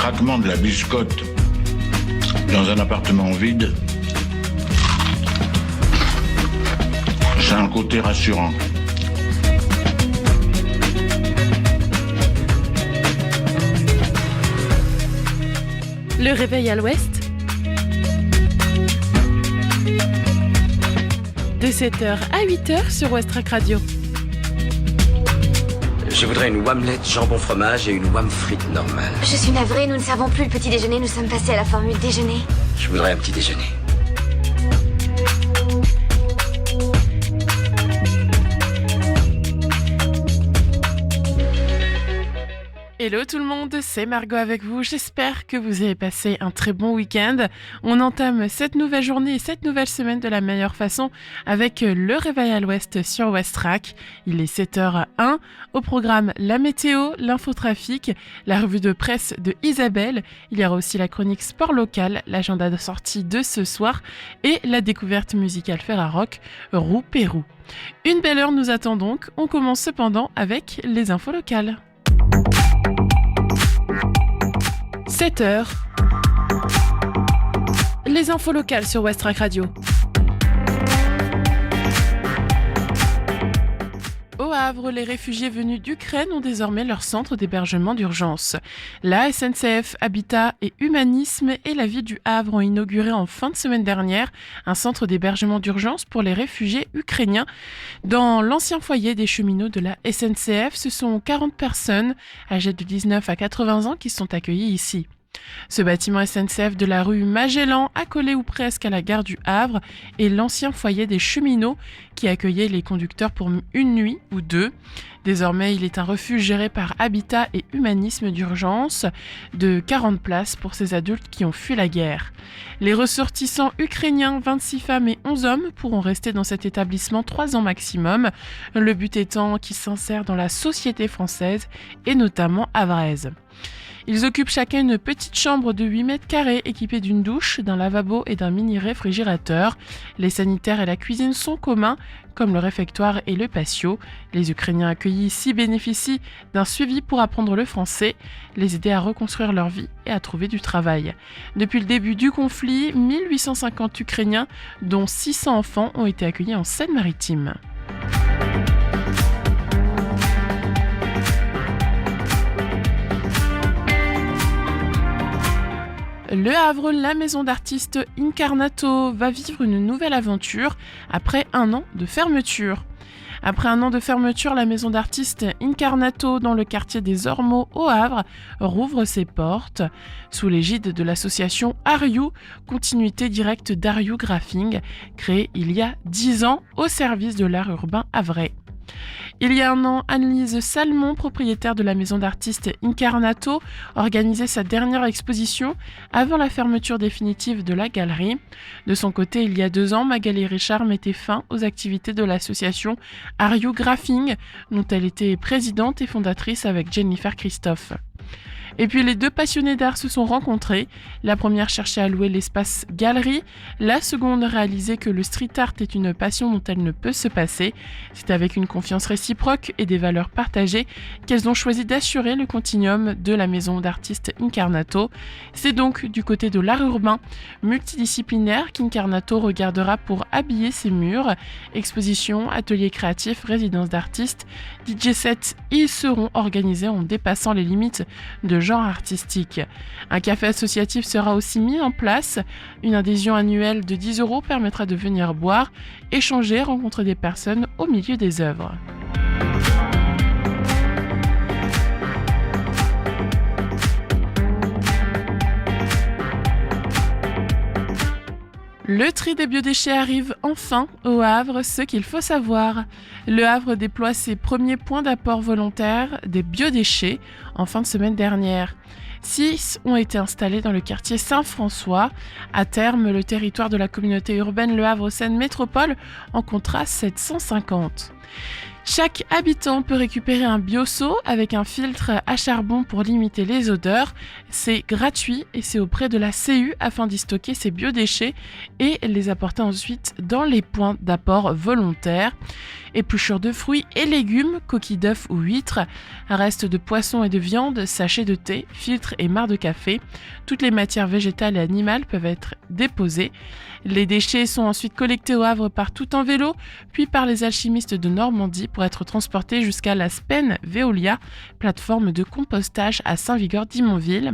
craquement de la biscotte dans un appartement vide, ça a un côté rassurant. Le réveil à l'ouest, de 7h à 8h sur Westrack Radio. Je voudrais une omelette jambon fromage et une wham frite normale. Je suis navrée, nous ne servons plus le petit déjeuner, nous sommes passés à la formule déjeuner. Je voudrais un petit déjeuner. Hello tout le monde, c'est Margot avec vous. J'espère que vous avez passé un très bon week-end. On entame cette nouvelle journée et cette nouvelle semaine de la meilleure façon avec le réveil à l'ouest sur Westrack. Il est 7h01. Au programme la météo, l'infotrafic, la revue de presse de Isabelle. Il y aura aussi la chronique sport local, l'agenda de sortie de ce soir et la découverte musicale Ferrarock, Roux Pérou. Une belle heure nous attend donc. On commence cependant avec les infos locales. 7h. Les infos locales sur Westrack Radio. Au Havre, les réfugiés venus d'Ukraine ont désormais leur centre d'hébergement d'urgence. La SNCF, Habitat et Humanisme et la ville du Havre ont inauguré en fin de semaine dernière un centre d'hébergement d'urgence pour les réfugiés ukrainiens. Dans l'ancien foyer des cheminots de la SNCF, ce sont 40 personnes âgées de 19 à 80 ans qui sont accueillies ici. Ce bâtiment SNCF de la rue Magellan, accolé ou presque à la gare du Havre, est l'ancien foyer des cheminots qui accueillait les conducteurs pour une nuit ou deux. Désormais, il est un refuge géré par Habitat et Humanisme d'urgence de 40 places pour ces adultes qui ont fui la guerre. Les ressortissants ukrainiens, 26 femmes et 11 hommes, pourront rester dans cet établissement 3 ans maximum, le but étant qu'ils s'insèrent dans la société française et notamment havraise. Ils occupent chacun une petite chambre de 8 mètres carrés équipée d'une douche, d'un lavabo et d'un mini-réfrigérateur. Les sanitaires et la cuisine sont communs, comme le réfectoire et le patio. Les Ukrainiens accueillis ici bénéficient d'un suivi pour apprendre le français, les aider à reconstruire leur vie et à trouver du travail. Depuis le début du conflit, 1850 Ukrainiens, dont 600 enfants, ont été accueillis en Seine-Maritime. Le Havre, la maison d'artistes Incarnato va vivre une nouvelle aventure après un an de fermeture. Après un an de fermeture, la maison d'artistes Incarnato dans le quartier des Ormeaux au Havre rouvre ses portes sous l'égide de l'association Ariou, continuité directe d'Ariou Graphing, créée il y a 10 ans au service de l'art urbain havrais. Il y a un an, Annelise Salmon, propriétaire de la maison d'artistes Incarnato, organisait sa dernière exposition avant la fermeture définitive de la galerie. De son côté, il y a 2 ans, Magali Richard mettait fin aux activités de l'association Ariou Graphing, dont elle était présidente et fondatrice avec Jennifer Christophe. Et puis les deux passionnés d'art se sont rencontrés. La première cherchait à louer l'espace galerie, la seconde réalisait que le street art est une passion dont elle ne peut se passer. C'est avec une confiance réciproque et des valeurs partagées qu'elles ont choisi d'assurer le continuum de la maison d'artistes Incarnato. C'est donc du côté de l'art urbain multidisciplinaire qu'Incarnato regardera pour habiller ses murs. Expositions, ateliers créatifs, résidences d'artistes, DJ sets, ils seront organisés en dépassant les limites de genre artistique. Un café associatif sera aussi mis en place. Une adhésion annuelle de 10 € permettra de venir boire, échanger, rencontrer des personnes au milieu des œuvres. Le tri des biodéchets arrive enfin au Havre, ce qu'il faut savoir. Le Havre déploie ses premiers points d'apport volontaire des biodéchets en fin de semaine dernière. 6 ont été installés dans le quartier Saint-François. À terme, le territoire de la communauté urbaine Le Havre-Seine Métropole en comptera 750. Chaque habitant peut récupérer un bioseau avec un filtre à charbon pour limiter les odeurs. C'est gratuit et c'est auprès de la CU afin d'y stocker ces biodéchets et les apporter ensuite dans les points d'apport volontaires. Épluchures de fruits et légumes, coquilles d'œufs ou huîtres, restes de poissons et de viande, sachets de thé, filtres et marcs de café. Toutes les matières végétales et animales peuvent être déposées. Les déchets sont ensuite collectés au Havre par tout en vélo, puis par les alchimistes de Normandie pour être transportés jusqu'à la Spen Veolia, plateforme de compostage à Saint-Vigor-d'Imonville.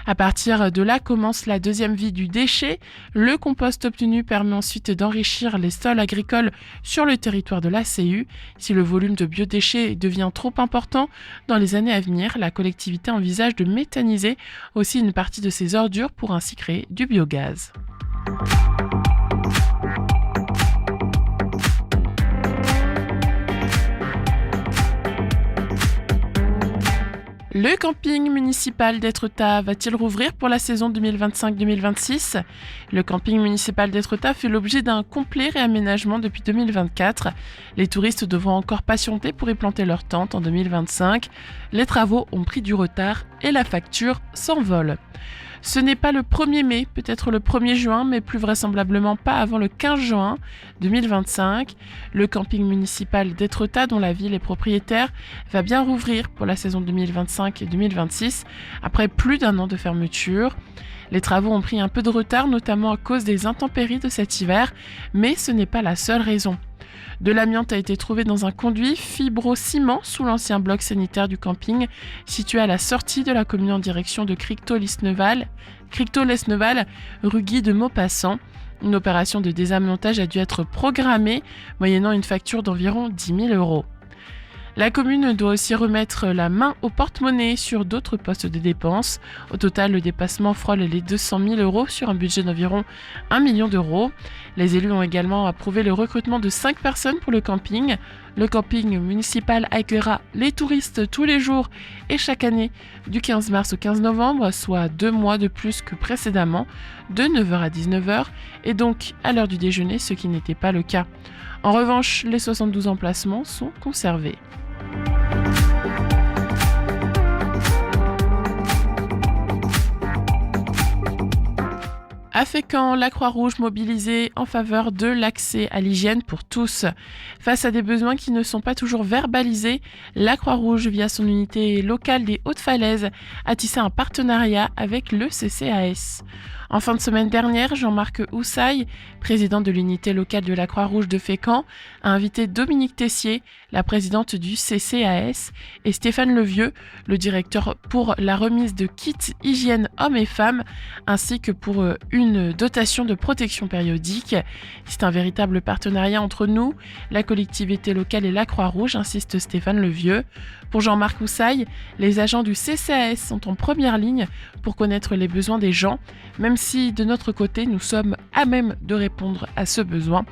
À partir de là commence la deuxième vie du déchet. Le compost obtenu permet ensuite d'enrichir les sols agricoles sur le territoire de la CU. Si le volume de biodéchets devient trop important, dans les années à venir, la collectivité envisage de méthaniser aussi une partie de ces ordures pour ainsi créer du biogaz. Le camping municipal d'Étretat va-t-il rouvrir pour la saison 2025-2026 ? Le camping municipal d'Étretat fait l'objet d'un complet réaménagement depuis 2024. Les touristes devront encore patienter pour y planter leur tente en 2025. Les travaux ont pris du retard et la facture s'envole. Ce n'est pas le 1er mai, peut-être le 1er juin, mais plus vraisemblablement pas avant le 15 juin 2025. Le camping municipal d'Étretat, dont la ville est propriétaire, va bien rouvrir pour la saison 2025 et 2026, après plus d'un an de fermeture. Les travaux ont pris un peu de retard, notamment à cause des intempéries de cet hiver, mais ce n'est pas la seule raison. De l'amiante a été trouvé dans un conduit fibro-ciment sous l'ancien bloc sanitaire du camping, situé à la sortie de la commune en direction de Cricto-Lesneval, rue Guy de Maupassant. Une opération de désamiantage a dû être programmée, moyennant une facture d'environ 10 000 €. La commune doit aussi remettre la main au porte-monnaie sur d'autres postes de dépenses. Au total, le dépassement frôle les 200 000 € sur un budget d'environ 1 million d'euros. Les élus ont également approuvé le recrutement de 5 personnes pour le camping. Le camping municipal accueillera les touristes tous les jours et chaque année du 15 mars au 15 novembre, soit 2 mois de plus que précédemment, de 9h à 19h et donc à l'heure du déjeuner, ce qui n'était pas le cas. En revanche, les 72 emplacements sont conservés. À Fécamp, la Croix-Rouge mobilisée en faveur de l'accès à l'hygiène pour tous. Face à des besoins qui ne sont pas toujours verbalisés, la Croix-Rouge, via son unité locale des Hautes-Falaises, a tissé un partenariat avec le CCAS. En fin de semaine dernière, Jean-Marc Houssaye, président de l'unité locale de la Croix-Rouge de Fécamp, a invité Dominique Tessier, la présidente du CCAS, et Stéphane Levieux, le directeur pour la remise de kits hygiène hommes et femmes, ainsi que pour une dotation de protection périodique. C'est un véritable partenariat entre nous, la collectivité locale et la Croix-Rouge, insiste Stéphane Levieux. Pour Jean-Marc Houssaye, les agents du CCAS sont en première ligne pour connaître les besoins des gens, même si de notre côté, nous sommes à même de répondre à ce besoin.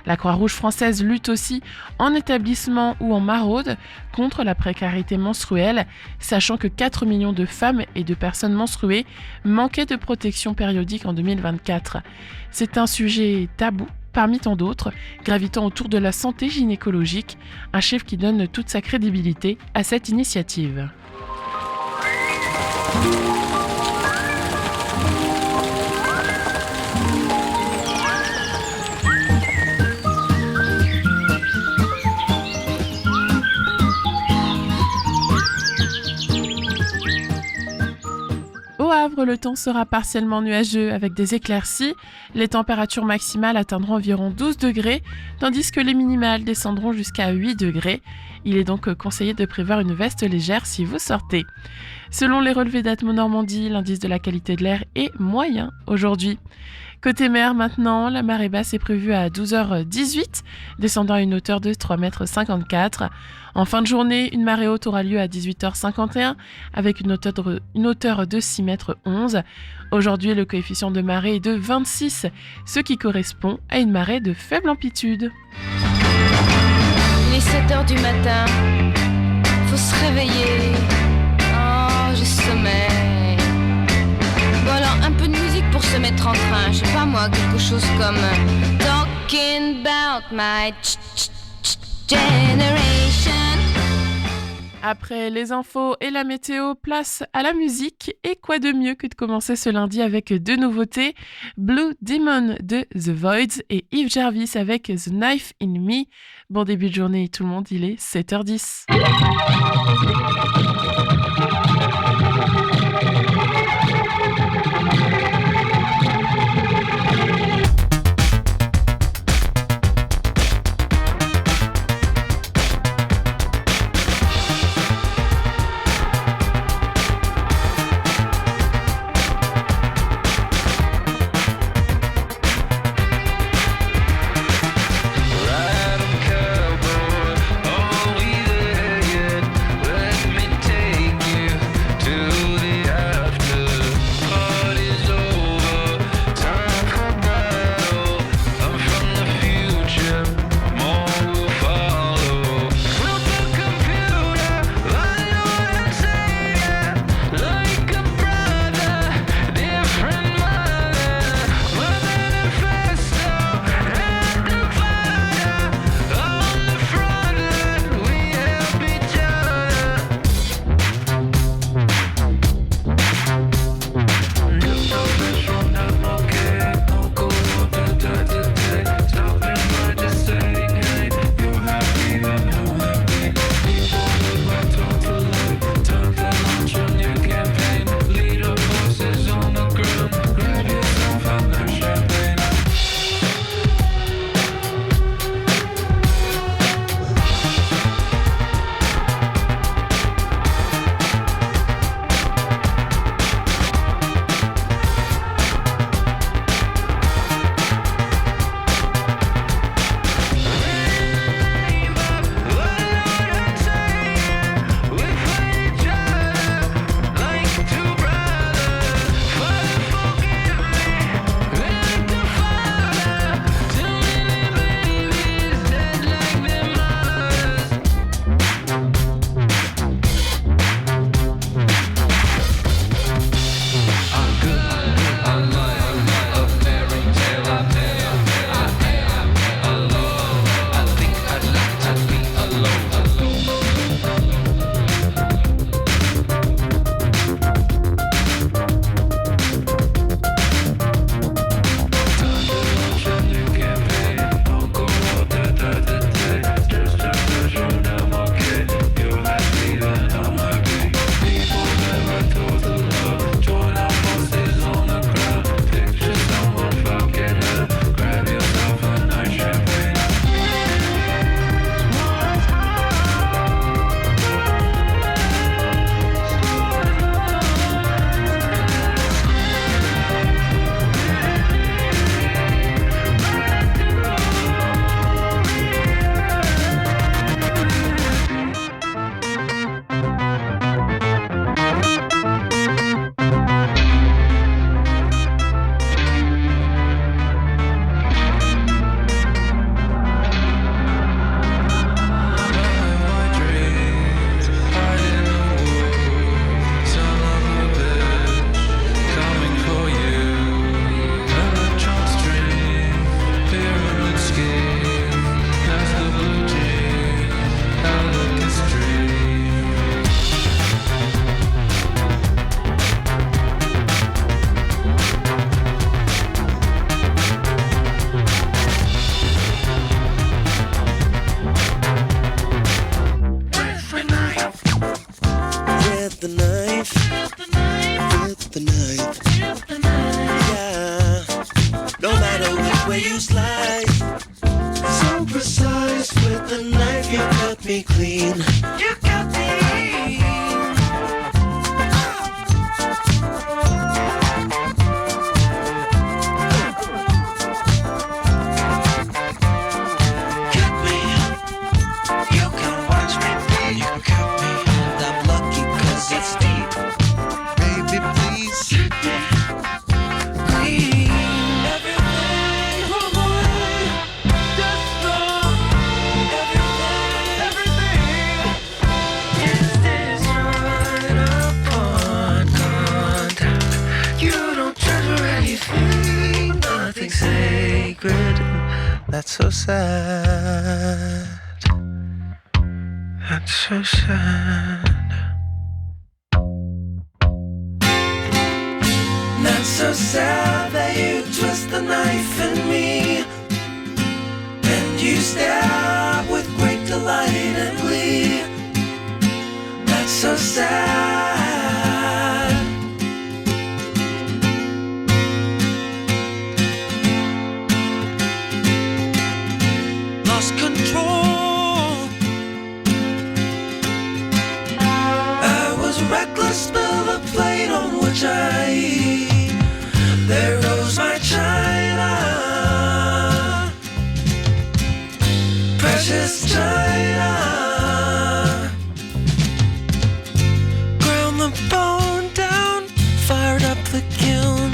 La Croix-Rouge française lutte aussi en établissement ou en maraude contre la précarité menstruelle, sachant que 4 millions de femmes et de personnes menstruées manquaient de protection périodique en 2024. C'est un sujet tabou parmi tant d'autres, gravitant autour de la santé gynécologique, un chiffre qui donne toute sa crédibilité à cette initiative. Au Havre, le temps sera partiellement nuageux avec des éclaircies. Les températures maximales atteindront environ 12 degrés, tandis que les minimales descendront jusqu'à 8 degrés. Il est donc conseillé de prévoir une veste légère si vous sortez. Selon les relevés d'Atmo Normandie, l'indice de la qualité de l'air est moyen aujourd'hui. Côté mer maintenant, la marée basse est prévue à 12h18, descendant à une hauteur de 3,54 m. En fin de journée, une marée haute aura lieu à 18h51 avec une hauteur de 6,11 m. Aujourd'hui, le coefficient de marée est de 26, ce qui correspond à une marée de faible amplitude. Il est 7h du matin, faut se réveiller. Oh, j'ai sommeil. Bon alors, un peu de musique pour se mettre en train. Je sais pas moi, quelque chose comme Talking about my generation. Après les infos et la météo, place à la musique. Et quoi de mieux que de commencer ce lundi avec deux nouveautés, Blue Demon de The Voids et Yves Jarvis avec The Knife in Me. Bon début de journée tout le monde, il est 7h10. me clean. You got me. Cut me. You can watch me bleed. You can cut me. And I'm lucky 'cause it's deep. Baby, please. Cut me. Clean. Everything, oh boy. Just wrong. Everything. Is this right upon contact? You don't treasure anything. Nothing sacred. That's so sad. That's so sad. Not so sad that you twist the knife in me, and you stab with great delight and glee. Not so sad. Lost control. I was reckless, spilled the plate on which I eat. There goes my china, precious china. Ground the bone down, fired up the kiln.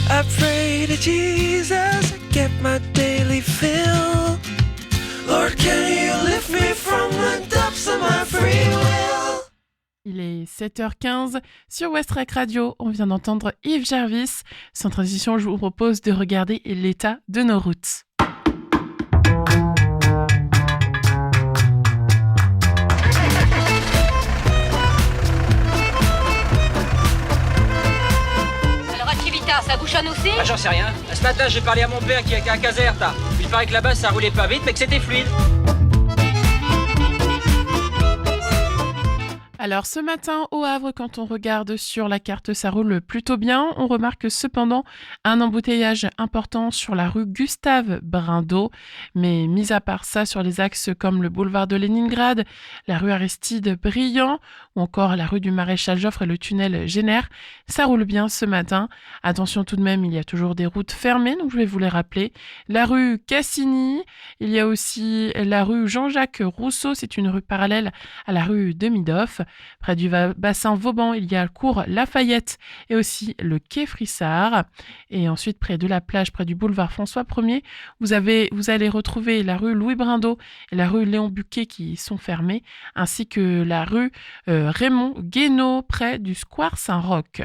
I pray to Jesus, I get my daily fill. Lord, can you lift me from the depths of my free will? Il est 7h15 sur Westrack Radio. On vient d'entendre Yves Jarvis. Sans transition, je vous propose de regarder l'état de nos routes. Alors, Activita, ça bouchonne aussi? Ah, j'en sais rien. Ce matin, j'ai parlé à mon père qui était à Caserta. Il paraît que là-bas, ça roulait pas vite, mais que c'était fluide. Alors ce matin au Havre, quand on regarde sur la carte, ça roule plutôt bien. On remarque cependant un embouteillage important sur la rue Gustave Brindeau. Mais mis à part ça, sur les axes comme le boulevard de Leningrad, la rue Aristide Briand ou encore la rue du Maréchal Joffre et le tunnel Génère, ça roule bien ce matin. Attention tout de même, il y a toujours des routes fermées, donc je vais vous les rappeler. La rue Cassini, il y a aussi la rue Jean-Jacques Rousseau, c'est une rue parallèle à la rue de Midoff. Près du bassin Vauban, il y a le cours Lafayette et aussi le quai Frissard. Et ensuite, près de la plage, près du boulevard François 1er, vous allez retrouver la rue Louis Brindeau et la rue Léon Buquet qui sont fermées, ainsi que la rue Raymond Guénaud, près du square Saint-Roch.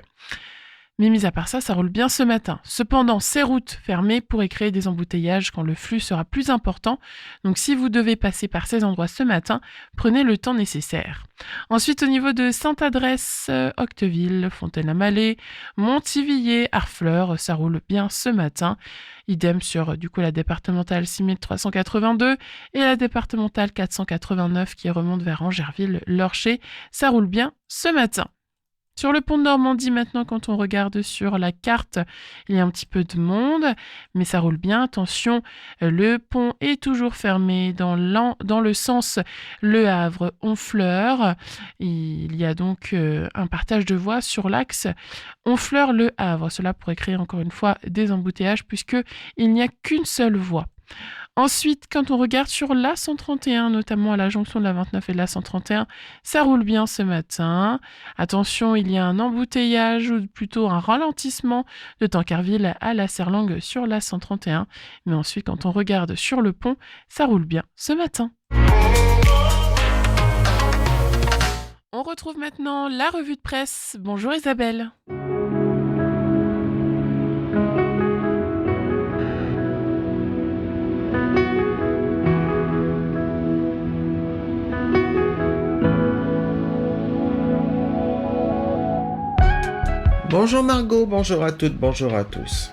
Mais mis à part ça, ça roule bien ce matin. Cependant, ces routes fermées pourraient créer des embouteillages quand le flux sera plus important. Donc si vous devez passer par ces endroits ce matin, prenez le temps nécessaire. Ensuite, au niveau de Sainte-Adresse, Octeville, Fontaine-la-Mallée, Montivilliers, Harfleur, ça roule bien ce matin. Idem sur la départementale 6382 et la départementale 489 qui remonte vers Angerville, Lorcher. Ça roule bien ce matin. Sur le pont de Normandie, maintenant, quand on regarde sur la carte, il y a un petit peu de monde, mais ça roule bien. Attention, le pont est toujours fermé dans le sens Le Havre-Honfleur. Il y a donc un partage de voies sur l'axe Honfleur-Le Havre. Cela pourrait créer encore une fois des embouteillages puisqu'il n'y a qu'une seule voie. Ensuite, quand on regarde sur la 131, notamment à la jonction de la 29 et de la 131, ça roule bien ce matin. Attention, il y a un embouteillage ou plutôt un ralentissement de Tancarville à la Serlangue sur la 131. Mais ensuite, quand on regarde sur le pont, ça roule bien ce matin. On retrouve maintenant la revue de presse. Bonjour Isabelle. Bonjour Margot, bonjour à toutes, bonjour à tous.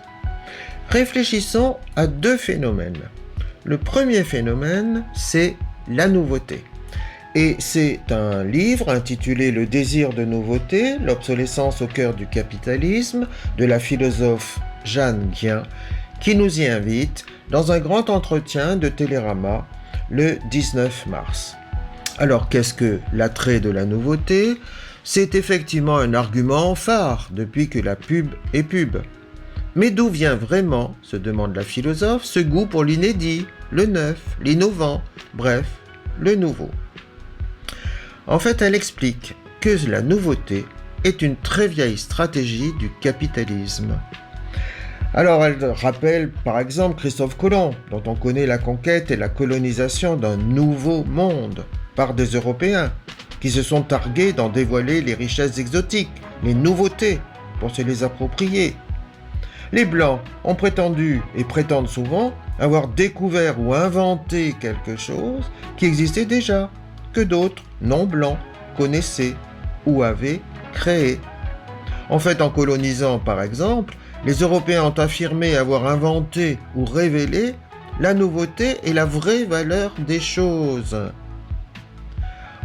Réfléchissons à deux phénomènes. Le premier phénomène, c'est la nouveauté. Et c'est un livre intitulé Le désir de nouveauté, l'obsolescence au cœur du capitalisme, de la philosophe Jeanne Guien, qui nous y invite dans un grand entretien de Télérama le 19 mars. Alors, qu'est-ce que l'attrait de la nouveauté ? C'est effectivement un argument phare depuis que la pub est pub. Mais d'où vient vraiment, se demande la philosophe, ce goût pour l'inédit, le neuf, l'innovant, bref, le nouveau ? En fait, elle explique que la nouveauté est une très vieille stratégie du capitalisme. Alors elle rappelle par exemple Christophe Colomb, dont on connaît la conquête et la colonisation d'un nouveau monde par des Européens, qui se sont targués d'en dévoiler les richesses exotiques, les nouveautés, pour se les approprier. Les Blancs ont prétendu, et prétendent souvent, avoir découvert ou inventé quelque chose qui existait déjà, que d'autres non-blancs connaissaient ou avaient créé. En fait, en colonisant par exemple, les Européens ont affirmé avoir inventé ou révélé la nouveauté et la vraie valeur des choses.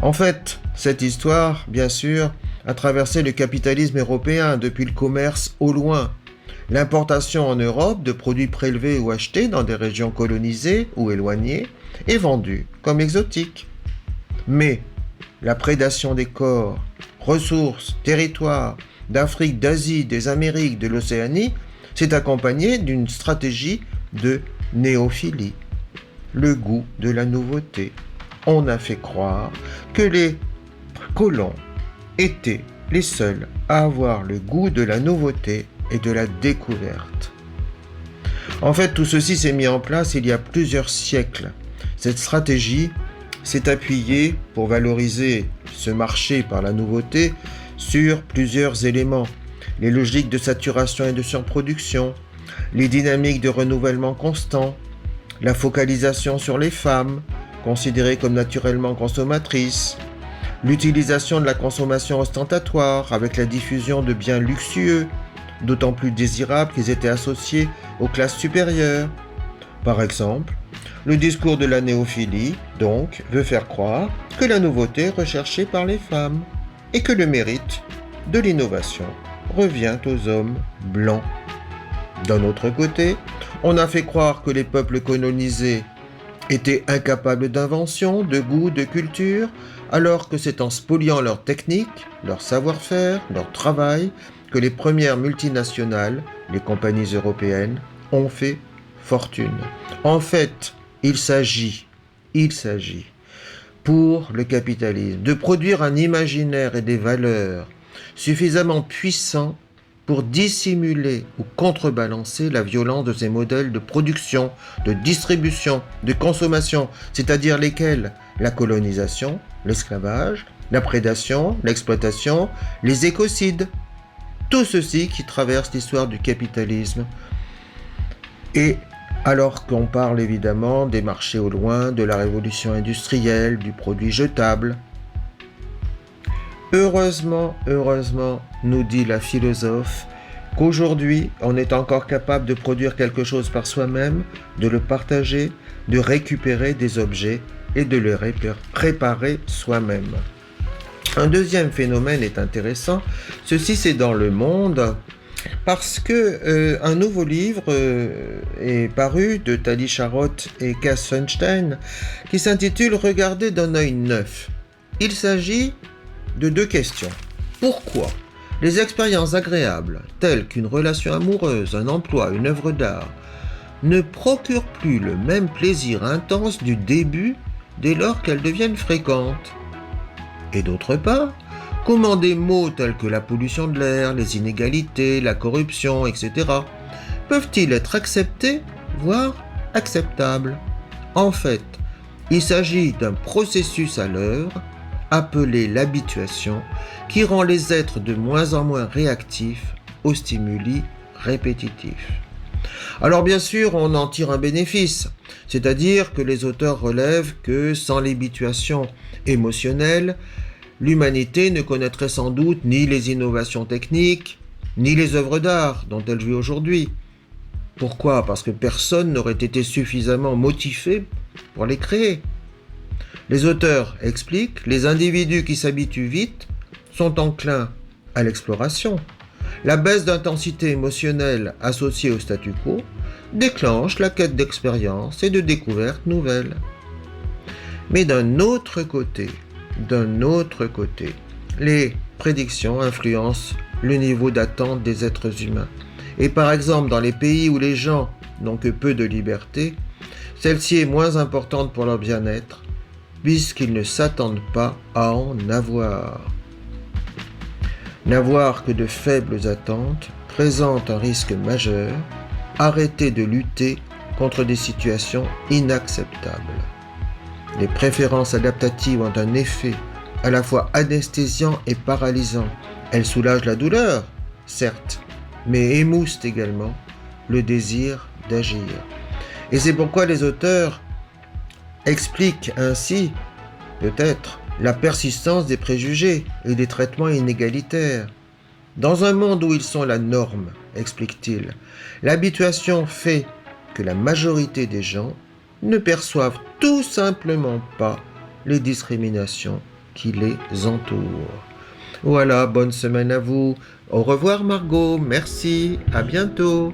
En fait, cette histoire, bien sûr, a traversé le capitalisme européen depuis le commerce au loin, l'importation en Europe de produits prélevés ou achetés dans des régions colonisées ou éloignées et vendus comme exotiques. Mais la prédation des corps, ressources, territoires d'Afrique, d'Asie, des Amériques, de l'Océanie s'est accompagnée d'une stratégie de néophilie, le goût de la nouveauté. On a fait croire que les colons étaient les seuls à avoir le goût de la nouveauté et de la découverte. En fait, tout ceci s'est mis en place il y a plusieurs siècles. Cette stratégie s'est appuyée pour valoriser ce marché par la nouveauté sur plusieurs éléments. Les logiques de saturation et de surproduction, les dynamiques de renouvellement constant, la focalisation sur les femmes, considérées comme naturellement consommatrices, l'utilisation de la consommation ostentatoire avec la diffusion de biens luxueux, d'autant plus désirables qu'ils étaient associés aux classes supérieures. Par exemple, le discours de la néophilie, donc, veut faire croire que la nouveauté est recherchée par les femmes et que le mérite de l'innovation revient aux hommes blancs. D'un autre côté, on a fait croire que les peuples colonisés étaient incapables d'invention, de goût, de culture, alors que c'est en spoliant leur technique, leur savoir-faire, leur travail, que les premières multinationales, les compagnies européennes, ont fait fortune. En fait, il s'agit, pour le capitalisme, de produire un imaginaire et des valeurs suffisamment puissants pour dissimuler ou contrebalancer la violence de ces modèles de production, de distribution, de consommation, c'est-à-dire lesquels la colonisation, l'esclavage, la prédation, l'exploitation, les écocides. Tout ceci qui traverse l'histoire du capitalisme. Et alors qu'on parle évidemment des marchés au loin, de la révolution industrielle, du produit jetable. Heureusement, nous dit la philosophe, qu'aujourd'hui, on est encore capable de produire quelque chose par soi-même, de le partager, de récupérer des objets et de le réparer soi-même. Un deuxième phénomène est intéressant, ceci c'est dans Le Monde, parce que un nouveau livre est paru de Tali Charlotte et Cass Sunstein qui s'intitule « Regarder d'un œil neuf ». Il s'agit de deux questions. Pourquoi les expériences agréables, telles qu'une relation amoureuse, un emploi, une œuvre d'art, ne procurent plus le même plaisir intense du début dès lors qu'elles deviennent fréquentes? Et d'autre part, comment des maux tels que la pollution de l'air, les inégalités, la corruption, etc. peuvent-ils être acceptés, voire acceptables? En fait, il s'agit d'un processus à l'œuvre, appelé l'habituation, qui rend les êtres de moins en moins réactifs aux stimuli répétitifs. Alors bien sûr, on en tire un bénéfice, c'est-à-dire que les auteurs relèvent que sans l'habituation émotionnelle, l'humanité ne connaîtrait sans doute ni les innovations techniques, ni les œuvres d'art dont elle jouit aujourd'hui. Pourquoi? Parce que personne n'aurait été suffisamment motivé pour les créer. Les auteurs expliquent, les individus qui s'habituent vite sont enclins à l'exploration. La baisse d'intensité émotionnelle associée au statu quo déclenche la quête d'expériences et de découvertes nouvelles. Mais d'un autre côté, les prédictions influencent le niveau d'attente des êtres humains. Et par exemple, dans les pays où les gens n'ont que peu de liberté, celle-ci est moins importante pour leur bien-être, puisqu'ils ne s'attendent pas à en avoir. N'avoir que de faibles attentes présente un risque majeur, arrêter de lutter contre des situations inacceptables. Les préférences adaptatives ont un effet à la fois anesthésiant et paralysant. Elles soulagent la douleur, certes, mais émoussent également le désir d'agir. Et c'est pourquoi les auteurs expliquent ainsi Peut-être la persistance des préjugés et des traitements inégalitaires. Dans un monde où ils sont la norme, explique-t-il, l'habituation fait que la majorité des gens ne perçoivent tout simplement pas les discriminations qui les entourent. Voilà, bonne semaine à vous. Au revoir Margot, merci, à bientôt.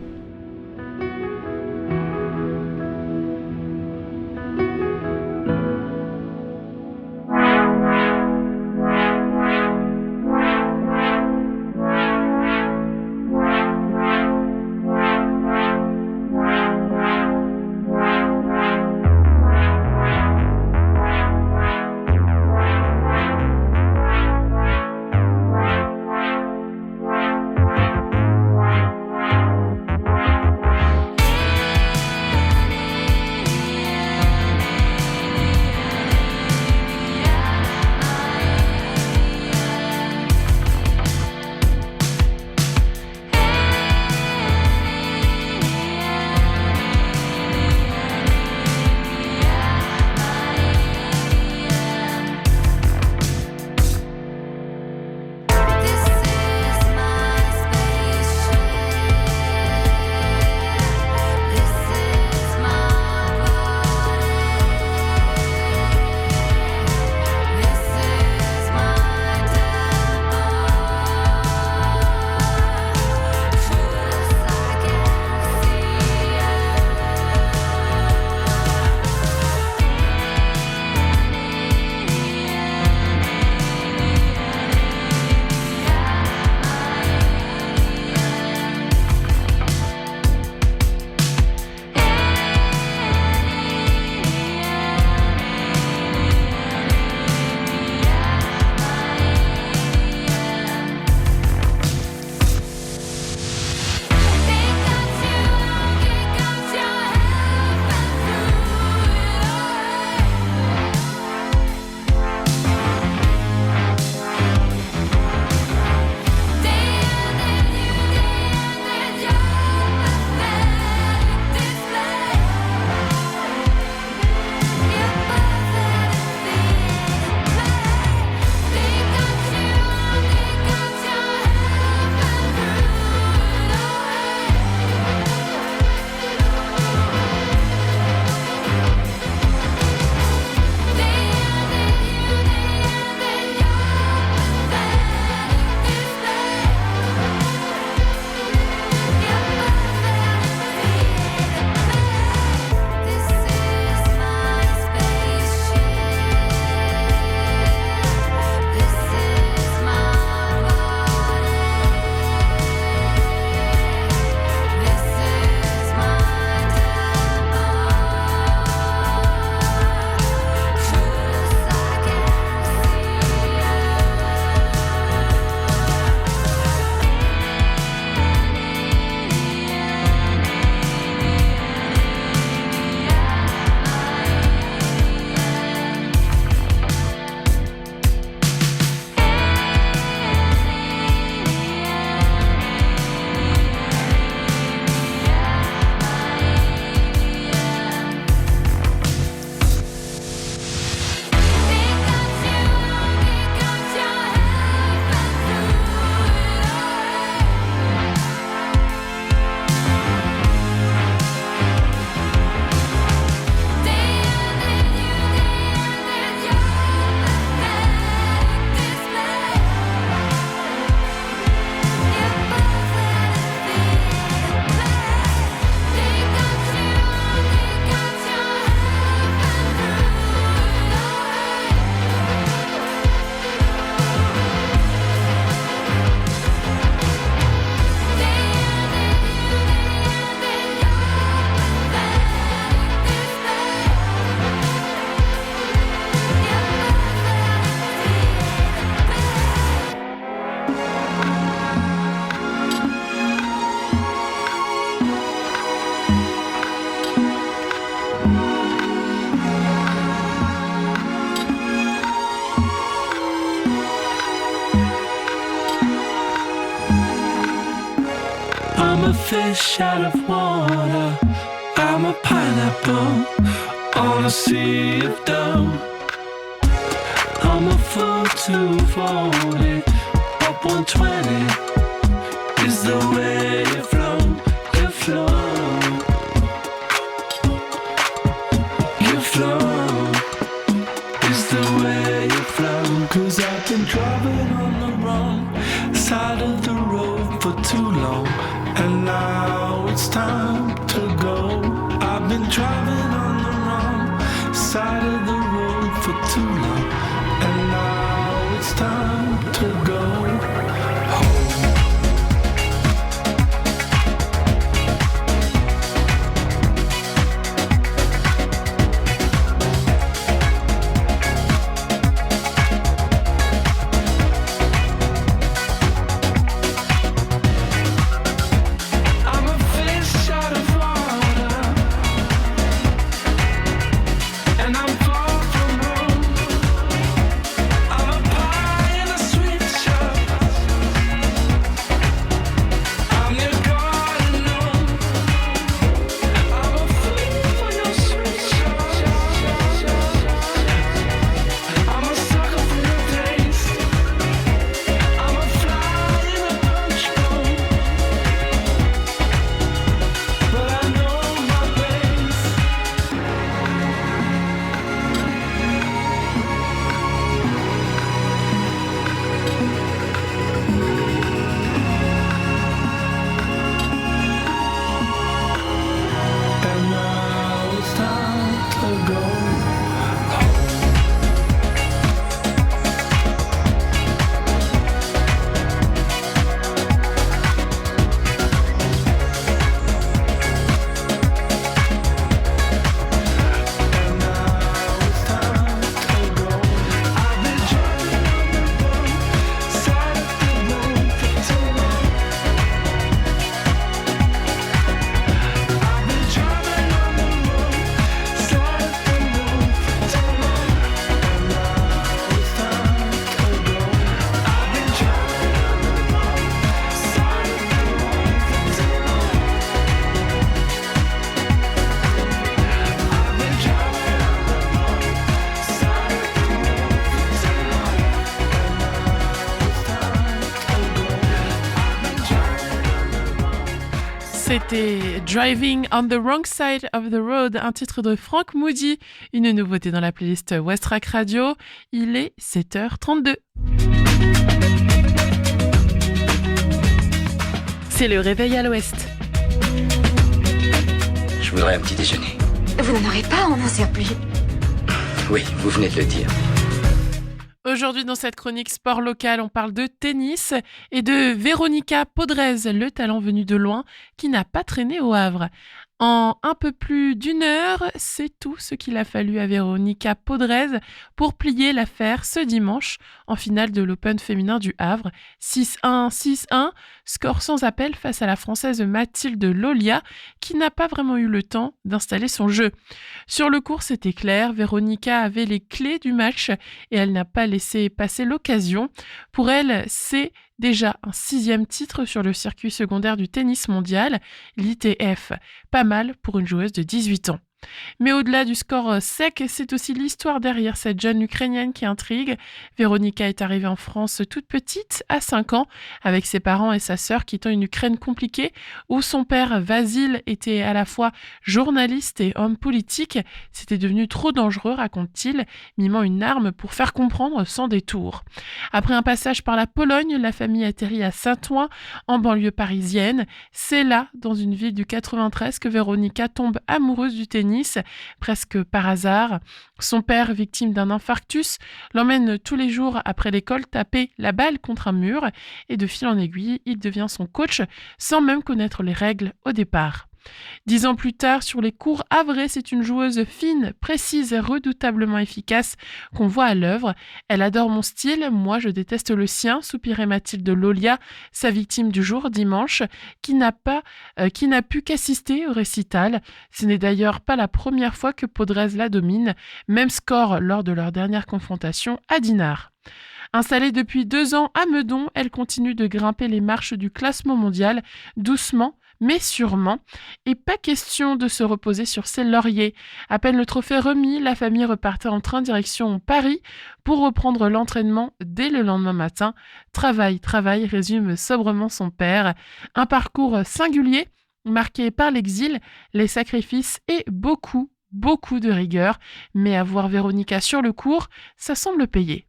I'm a fish out of water. I'm a pineapple on a sea of dough. I'm a fool to fold it. Up 120 is the way you flow, you flow. You flow is the way you flow. 'Cause I've been driving on the wrong side of the road for too long, and now it's time to go. I've been driving on the wrong side of the road for too long, and now it's time to go home. I'm a fish out of water, and I'm far from home. I'm a pie in a sweet shop. I'm your garden gnome. I'm a fool for your sweet shop. I'm a sucker for your taste. I'm a fly in a punch bowl, but I know my place. And now it's time to go home. And now it's time to go. I've been driving on the wrong side of the road for too long. I've been driving on the wrong side of the road for too long, and now it's time to go. I've been driving on the wrong side of the road for too long. I've been driving on the wrong side of the road for too long, and now it's time to go. I've been driving on the wrong. C'était Driving on the Wrong Side of the Road, un titre de Frank Moody, une nouveauté dans la playlist Westrack Radio. Il est 7h32. C'est le réveil à l'ouest. Je voudrais un petit déjeuner. Vous n'en aurez pas, on n'en sert plus. Oui, vous venez de le dire. Aujourd'hui, dans cette chronique sport local, on parle de tennis et de Véronica Podrez, le talent venu de loin qui n'a pas traîné au Havre. En un peu plus d'une heure, c'est tout ce qu'il a fallu à Véronica Podrez pour plier l'affaire ce dimanche en finale de l'Open féminin du Havre. 6-1, 6-1, score sans appel face à la Française Mathilde Lolia qui n'a pas vraiment eu le temps d'installer son jeu. Sur le court, c'était clair, Véronica avait les clés du match et elle n'a pas laissé passer l'occasion. Pour elle, c'est déjà un 6e titre sur le circuit secondaire du tennis mondial, l'ITF. Pas mal pour une joueuse de 18 ans. Mais au-delà du score sec, c'est aussi l'histoire derrière cette jeune Ukrainienne qui intrigue. Véronica est arrivée en France toute petite, à 5 ans, avec ses parents et sa sœur quittant une Ukraine compliquée, où son père, Vasil, était à la fois journaliste et homme politique. C'était devenu trop dangereux, raconte-t-il, mimant une arme pour faire comprendre sans détour. Après un passage par la Pologne, la famille atterrit à Saint-Ouen, en banlieue parisienne. C'est là, dans une ville du 93, que Véronica tombe amoureuse du tennis, presque par hasard. Son père, victime d'un infarctus, l'emmène tous les jours après l'école taper la balle contre un mur et de fil en aiguille, il devient son coach sans même connaître les règles au départ. 10 ans plus tard, sur les cours havrés, c'est une joueuse fine, précise et redoutablement efficace qu'on voit à l'œuvre. Elle adore mon style, moi je déteste le sien, soupirait Mathilde Lolia, sa victime du jour dimanche, qui n'a pu qu'assister au récital. Ce n'est d'ailleurs pas la première fois que Podrez la domine, même score lors de leur dernière confrontation à Dinard. Installée depuis 2 ans à Meudon, elle continue de grimper les marches du classement mondial, doucement mais sûrement. Et pas question de se reposer sur ses lauriers. À peine le trophée remis, la famille repartait en train direction Paris pour reprendre l'entraînement dès le lendemain matin. Travail, travail, résume sobrement son père. Un parcours singulier, marqué par l'exil, les sacrifices et beaucoup de rigueur. Mais avoir Véronica sur le cours, ça semble payer.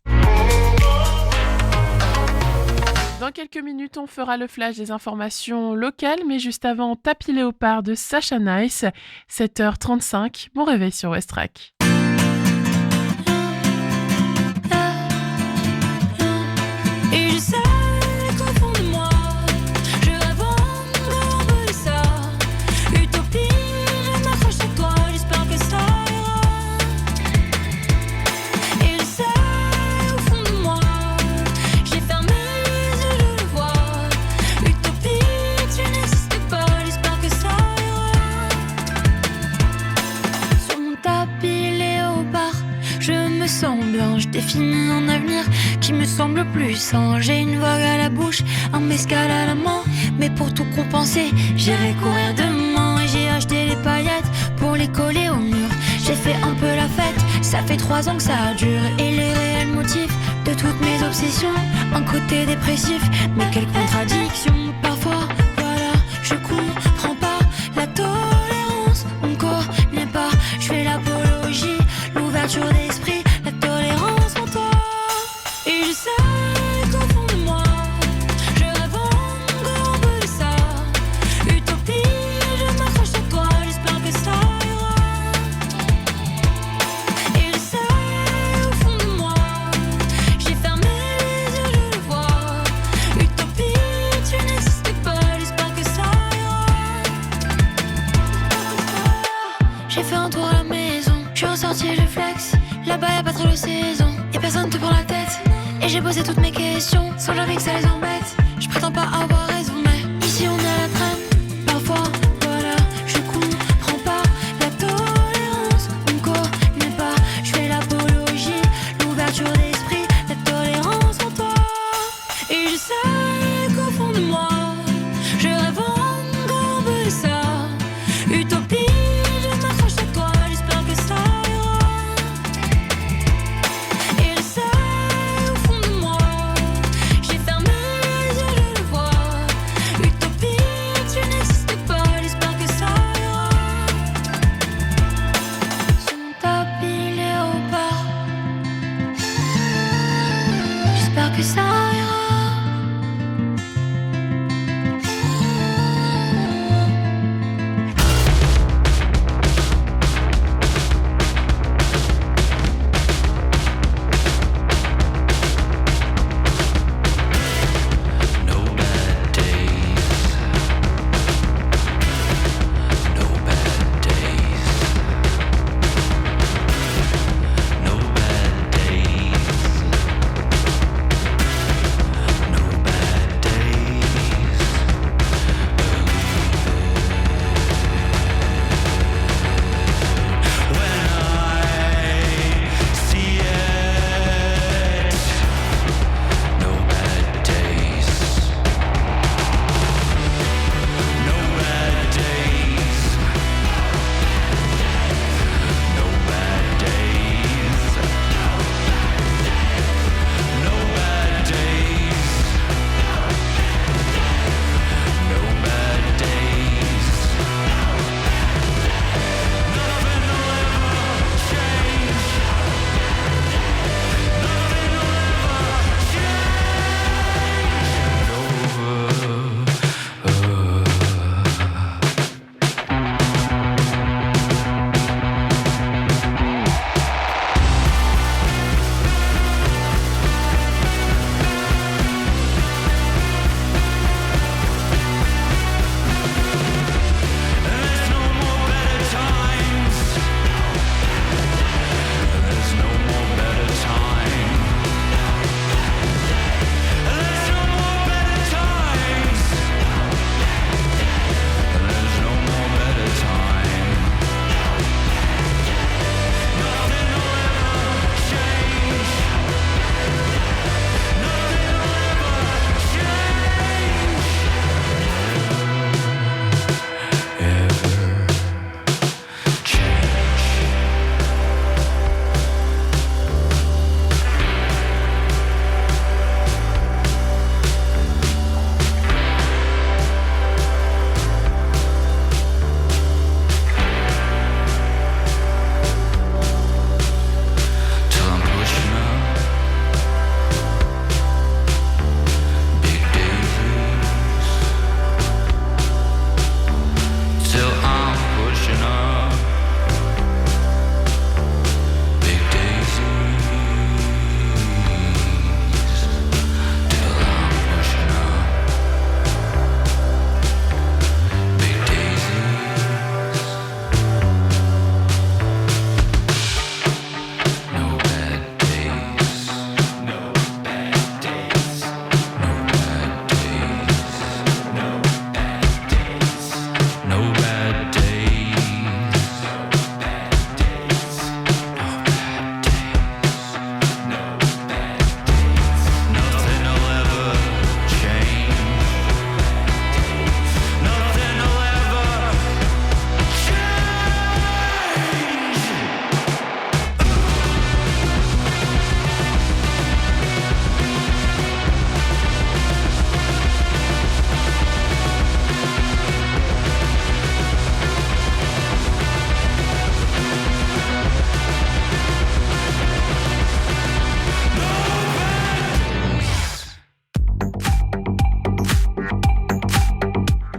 Dans quelques minutes, on fera le flash des informations locales, mais juste avant, Tapis Léopard de Sacha Nice, 7h35, bon réveil sur Westrack. Et je sais qu'au fond de moi, je rêve encore de ça. Utopie, je m'accroche à toi, j'espère que ça ira. Et je sais au fond de moi, j'ai fermé les yeux, je le vois. Utopie, tu n'existes pas, j'espère que ça ira. Sur mon tapis léopard, je me sens blanche, définis un avenir qui me semble plus sain. J'ai une vogue à la bouche, un mescal à la main, mais pour tout compenser, j'irai courir demain. Et j'ai acheté les paillettes pour les coller au mur. J'ai fait un peu la fête, ça fait 3 ans que ça dure. Et les réels motifs de toutes mes obsessions, un côté dépressif, mais quelle contradiction. Parfois, voilà, je comprends pas la tolérance, on connaît pas. Je fais l'apologie, l'ouverture d'esprit, la tolérance pour toi. Et je sais qu'au fond de moi, je rêve encore de ça. Utopie, je m'accroche à toi, j'espère que ça ira. Et je sais au fond de moi, j'ai fermé les yeux, je le vois. Utopie, tu n'existes pas, j'espère que ça ira. J'ai fait un tour à la maison, je suis ressorti, je flex. Là-bas y'a pas trop de saison, et personne te prend la tête. Et j'ai posé toutes mes questions, sans jamais que ça les embête. Je prétends pas avoir raison, mais ici on est à la traîne. Parfois, voilà, je comprends pas la tolérance, on connaît pas. Je fais l'apologie, l'ouverture d'esprit, la tolérance pour toi. Et je sais qu'au fond de moi, je rêve encore de ça. Utopie, je m'accroche à toi, j'espère que ça ira. Et je sais au fond de moi, j'ai fermé les yeux, je le vois. Utopie, tu n'existes pas, j'espère que ça ira. Sur mon tapis léopard, j'espère que ça ira.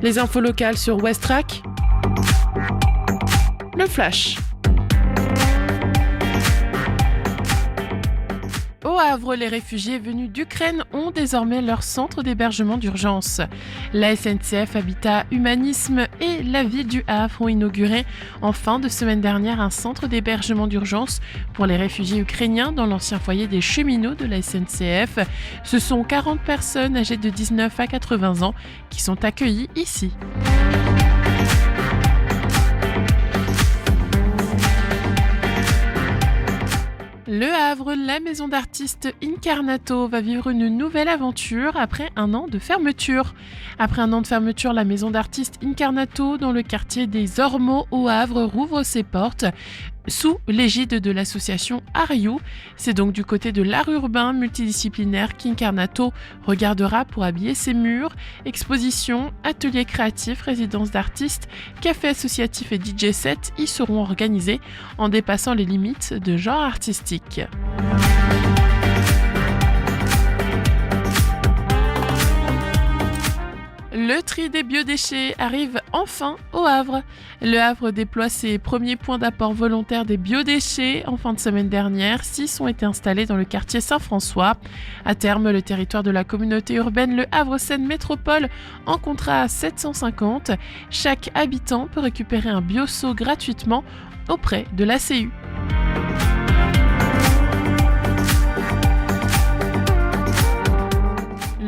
Les infos locales sur Westrack. Le flash. Au Havre, les réfugiés venus d'Ukraine ont désormais leur centre d'hébergement d'urgence. La SNCF Habitat Humanisme et la ville du Havre ont inauguré en fin de semaine dernière un centre d'hébergement d'urgence pour les réfugiés ukrainiens dans l'ancien foyer des cheminots de la SNCF. Ce sont 40 personnes âgées de 19 à 80 ans qui sont accueillies ici. Le Havre, la maison d'artistes Incarnato va vivre une nouvelle aventure après un an de fermeture. Après un an de fermeture, la maison d'artistes Incarnato dans le quartier des Ormeaux au Havre rouvre ses portes sous l'égide de l'association Ariou. C'est donc du côté de l'art urbain multidisciplinaire qu'Incarnato regardera pour habiller ses murs. Expositions, ateliers créatifs, résidences d'artistes, cafés associatifs et DJ sets y seront organisés en dépassant les limites de genre artistique. Le tri des biodéchets arrive enfin au Havre. Le Havre déploie ses premiers points d'apport volontaire des biodéchets. En fin de semaine dernière, 6 ont été installés dans le quartier Saint-François. À terme, le territoire de la communauté urbaine Le Havre-Seine Métropole en comptera 750. Chaque habitant peut récupérer un bioseau gratuitement auprès de l'ACU.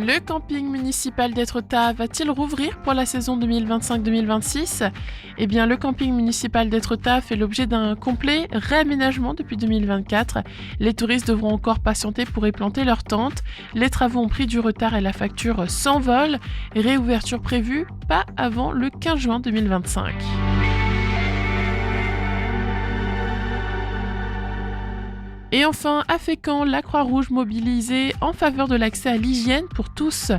Le camping municipal d'Étretat va-t-il rouvrir pour la saison 2025-2026 ? Eh bien, le camping municipal d'Étretat fait l'objet d'un complet réaménagement depuis 2024. Les touristes devront encore patienter pour y planter leur tente. Les travaux ont pris du retard et la facture s'envole. Réouverture prévue pas avant le 15 juin 2025. Et enfin, à Fécamp, la Croix-Rouge mobilisée en faveur de l'accès à l'hygiène pour tous.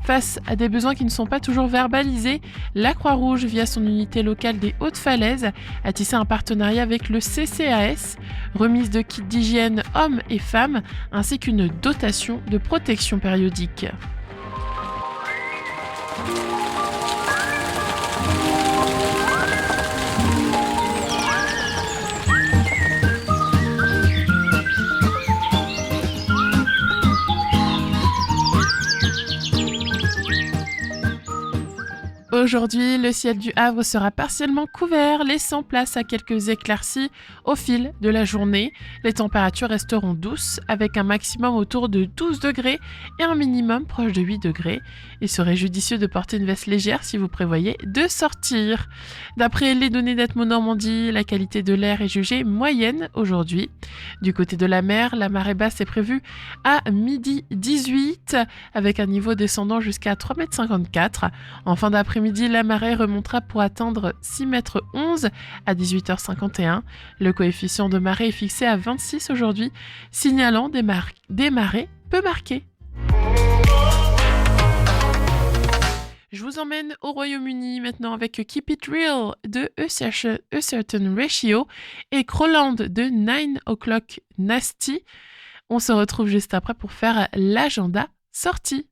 Face à des besoins qui ne sont pas toujours verbalisés, la Croix-Rouge, via son unité locale des Hautes-Falaises, a tissé un partenariat avec le CCAS, remise de kits d'hygiène hommes et femmes, ainsi qu'une dotation de protection périodique. Aujourd'hui, le ciel du Havre sera partiellement couvert, laissant place à quelques éclaircies au fil de la journée. Les températures resteront douces, avec un maximum autour de 12 degrés et un minimum proche de 8 degrés. Il serait judicieux de porter une veste légère si vous prévoyez de sortir. D'après les données d'Atmo Normandie, la qualité de l'air est jugée moyenne aujourd'hui. Du côté de la mer, la marée basse est prévue à midi 18, avec un niveau descendant jusqu'à 3,54 m. En fin d'après-midi, la marée remontera pour atteindre 6,11 m à 18h51. Le coefficient de marée est fixé à 26 aujourd'hui, signalant des marées peu marquées. Je vous emmène au Royaume-Uni maintenant avec Keep It Real de A Certain Ratio et Crowland de 9 O'Clock Nasty. On se retrouve juste après pour faire l'agenda sortie.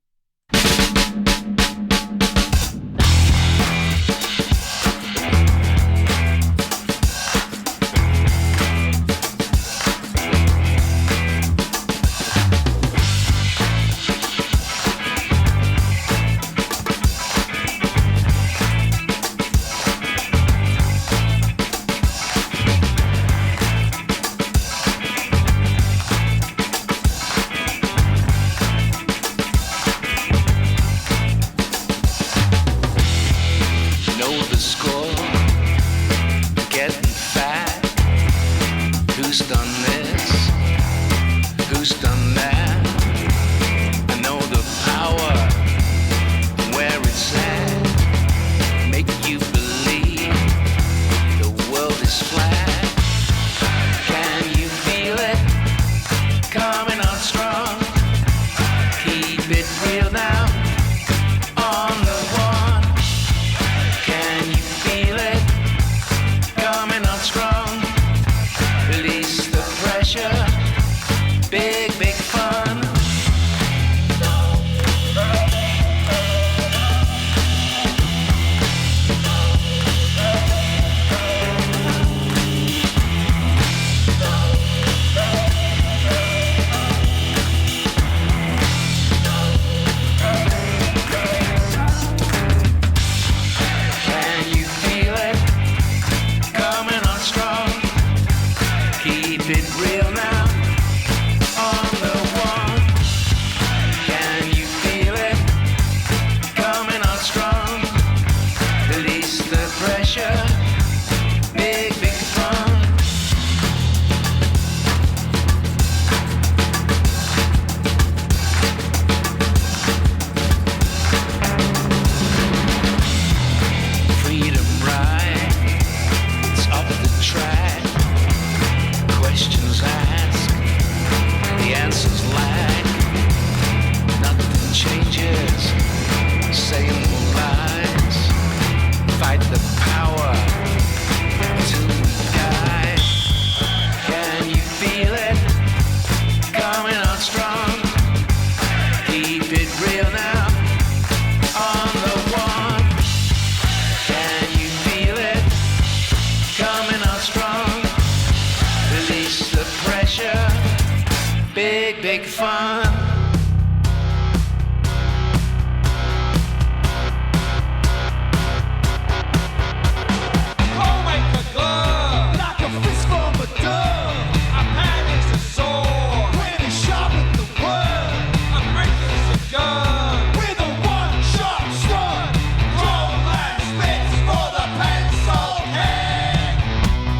adventure, big, big fun. Oh, make a glove like a fist from a dove. A hand is a sword when it's sharpened the word. A brick is a gun with a one-shot run. Roll and spits for the pencil head.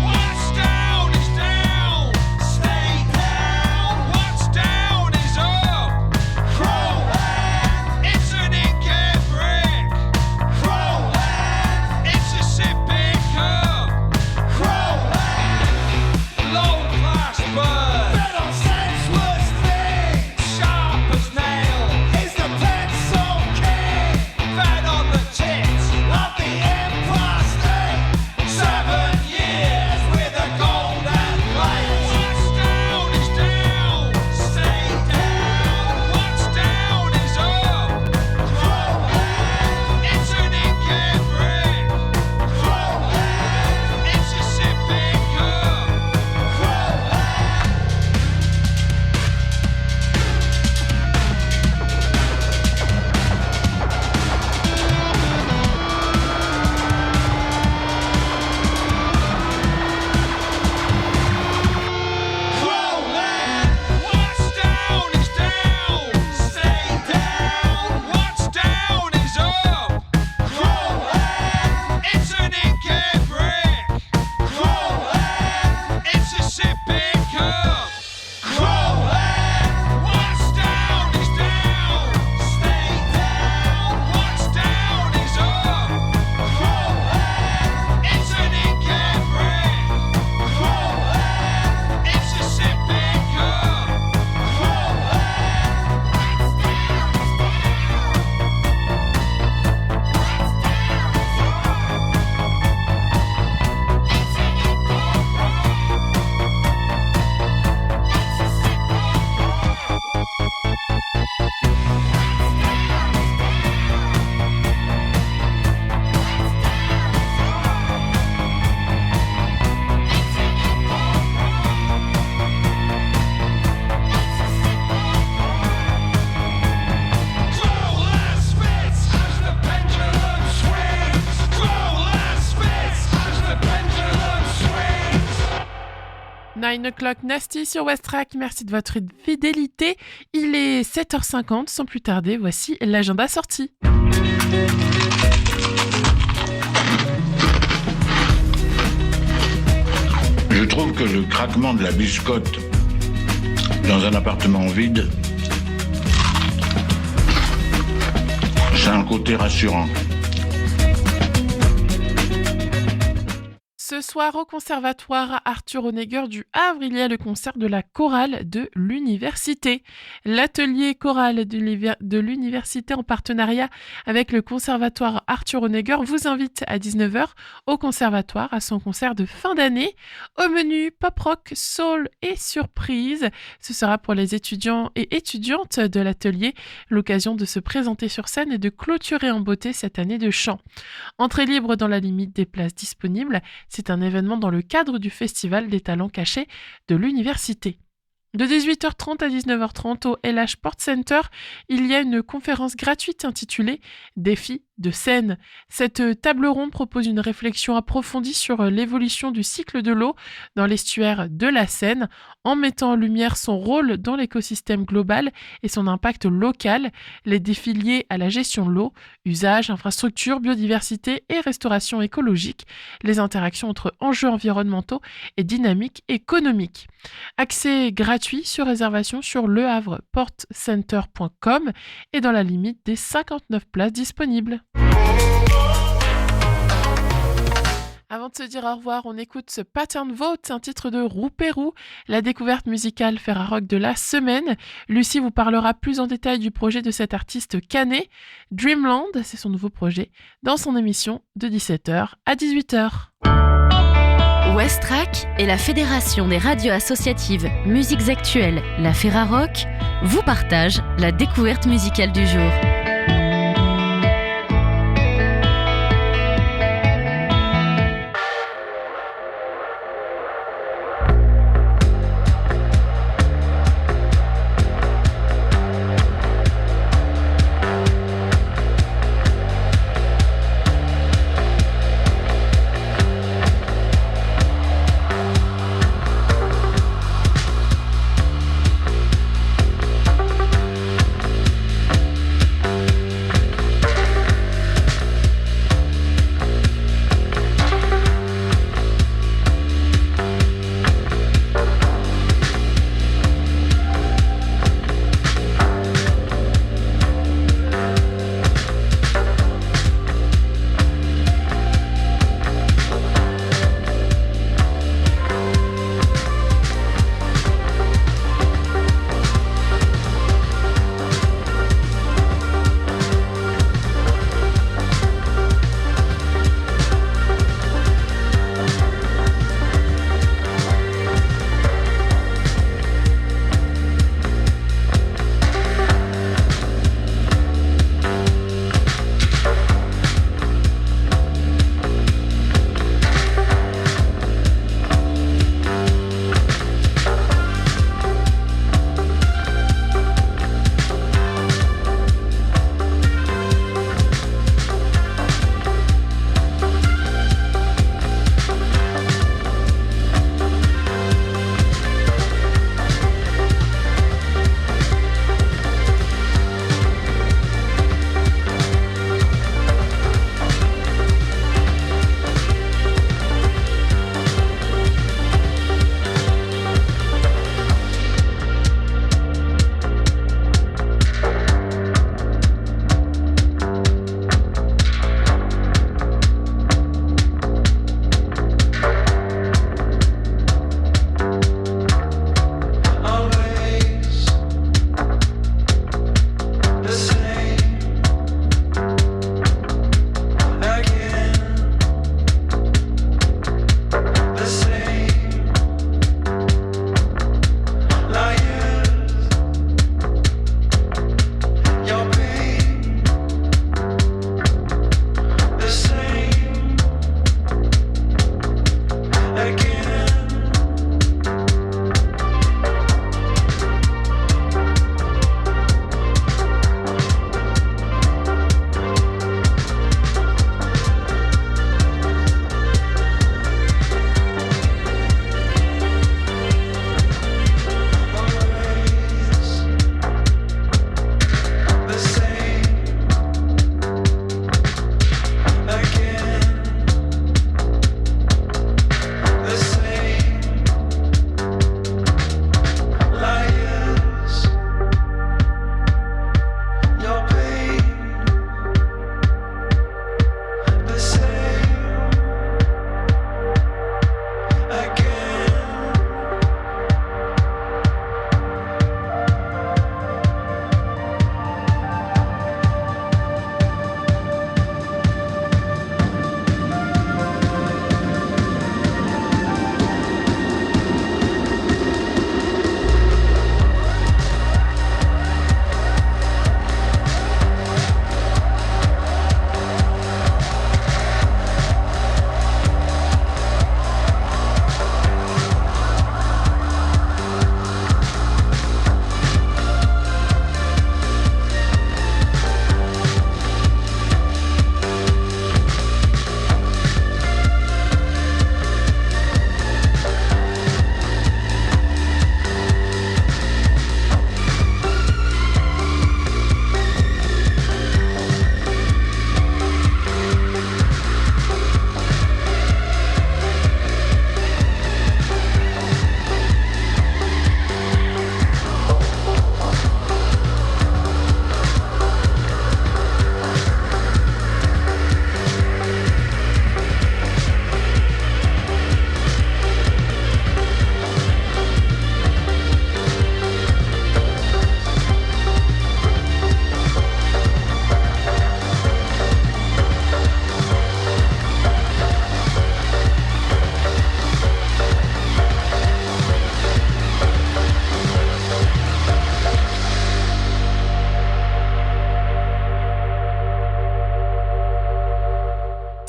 What's down is down, stay down. What's down is up. Crowland, it's an inky brick. Crowland, it's a sipping cup. Crowland, low-class bird. Bet on senseless things. Sharp as nail is the pencil king. Fed on the tits of the Empire State. 7 years with a golden plate. What's down is down, stay down. What's down is up. Crowland, it's an inky brick. Crowland, it's a sipping cup. Crowland. Crowland, what's down is down, stay down. What's down is up. Crowland, it's an inky brick. Crowland, it's a sipping cup. Crowland, what's down is down, stay down. What's down is up. Crowland, it's an inky brick. Crowland, it's a sipping cup. Crowland spits as the pendulum swings. Crowland spits as the pendulum swings. 9 o'clock Nasty sur West Track, merci de votre fidélité. Il est 7h50, sans plus tarder, voici l'agenda sorti. Je trouve que le craquement de la biscotte dans un appartement vide, c'est un côté rassurant. Ce soir, au Conservatoire Arthur Honegger du Havre, il y a le concert de la chorale de l'université. L'atelier chorale de l'université en partenariat avec le Conservatoire Arthur Honegger vous invite à 19h au Conservatoire à son concert de fin d'année. Au menu pop-rock, soul et surprise. Ce sera pour les étudiants et étudiantes de l'atelier l'occasion de se présenter sur scène et de clôturer en beauté cette année de chant. Entrée libre dans la limite des places disponibles. C'est un événement dans le cadre du Festival des talents cachés de l'université. De 18h30 à 19h30 au LH Sport Center, il y a une conférence gratuite intitulée « Défi de scène ». Cette table ronde propose une réflexion approfondie sur l'évolution du cycle de l'eau dans l'estuaire de la Seine, en mettant en lumière son rôle dans l'écosystème global et son impact local, les défis liés à la gestion de l'eau, usage, infrastructure, biodiversité et restauration écologique, les interactions entre enjeux environnementaux et dynamiques économiques. Accès gratuit sur réservation sur lehavreportcenter.com et dans la limite des 59 places disponibles. Avant de se dire au revoir, on écoute ce Pattern Vote, un titre de Roux-Pérou, la découverte musicale Ferrarock de la semaine. Lucie vous parlera plus en détail du projet de cet artiste canet. Dreamland, c'est son nouveau projet, dans son émission de 17h à 18h. West Track et la Fédération des radios associatives Musiques Actuelles, la Ferrarock, vous partagent la découverte musicale du jour.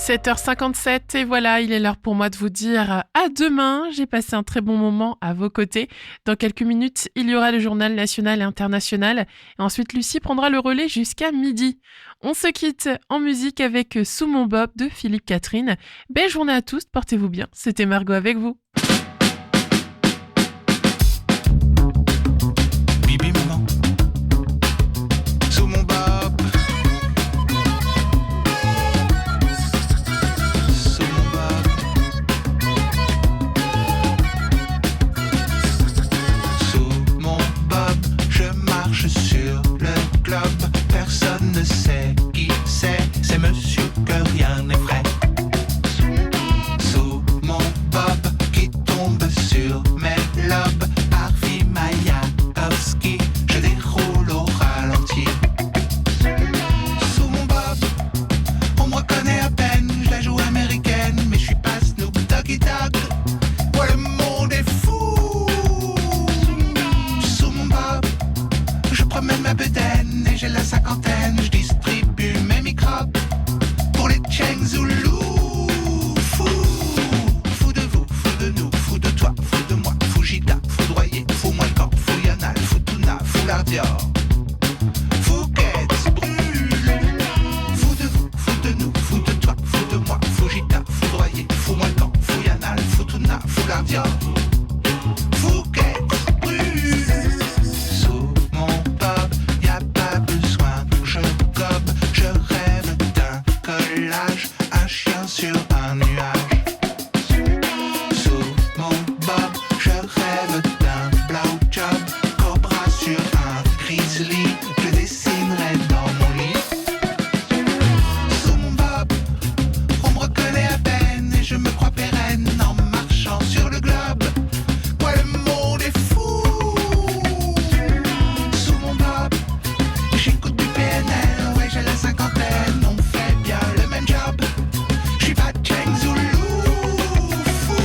7h57 et voilà, il est l'heure pour moi de vous dire à demain. J'ai passé un très bon moment à vos côtés. Dans quelques minutes, il y aura le journal national et international. Et ensuite, Lucie prendra le relais jusqu'à midi. On se quitte en musique avec Sous mon bob de Philippe Catherine. Belle journée à tous, portez-vous bien. C'était Margot avec vous. Bibi maman, sous mon bob, sous mon bob, sous mon bob, je marche sur le globe. Personne ne sait qui c'est monsieur que rien n'est vrai. Sous mon bob qui tombe sur mes lobes, Harvey Mayakovsky, je déroule au ralenti. Sous mon bob, on me reconnaît à peine, je la joue américaine, mais je suis pas Snoop Doggy Dogg. Ouais, le monde est fou. Sous mon bob, je promène ma bedaine et j'ai la cinquantaine, je distribue mes microbes pour les Cheng Zulu. Fou, fou de vous, fou de nous, fou de toi, fou de moi, fou Gita, foudroyé, fou moins camp, fou Yanal, fou Tuna, fou Lardior. Fouquet brûle. Fou de vous, fou de nous, fou de toi, fou de moi, fou Gita, foudroyé, fou moins camp, fou Yanal, fou Tuna, fou Lardior. Fouquet brûle. Sous mon bob, y a pas besoin que je gobe, je rêve d'un collage, un chien sur un nuage. Sous mon bob, je rêve d'un blowjob, cobra sur un grizzly, je dessinerai dans mon lit. Sous mon bob, on me reconnaît à peine et je me crois pérenne en marchant sur le globe. Ouais, le monde est fou. Sous mon bob, j'écoute du PNL, ouais j'ai la cinquantaine, on fait bien le même job. J'suis pas Cheng Zulu. Fou,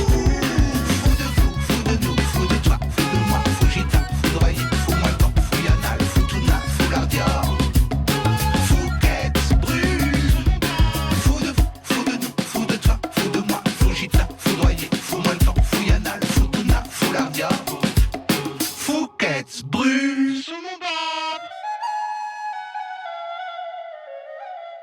fou de vous, fou de nous, fou de toi, fou de moi, fou Gita, foudroyé, fou moins camp, fou Yanal, fou Tuna, fou Lardior. Fouquet brûle. Fou de vous, fou de nous, fou de toi, fou de moi, fou Gita, foudroyé, fou moins camp, fou Yanal, fou Tuna, fou Lardior. Fouquet brûle.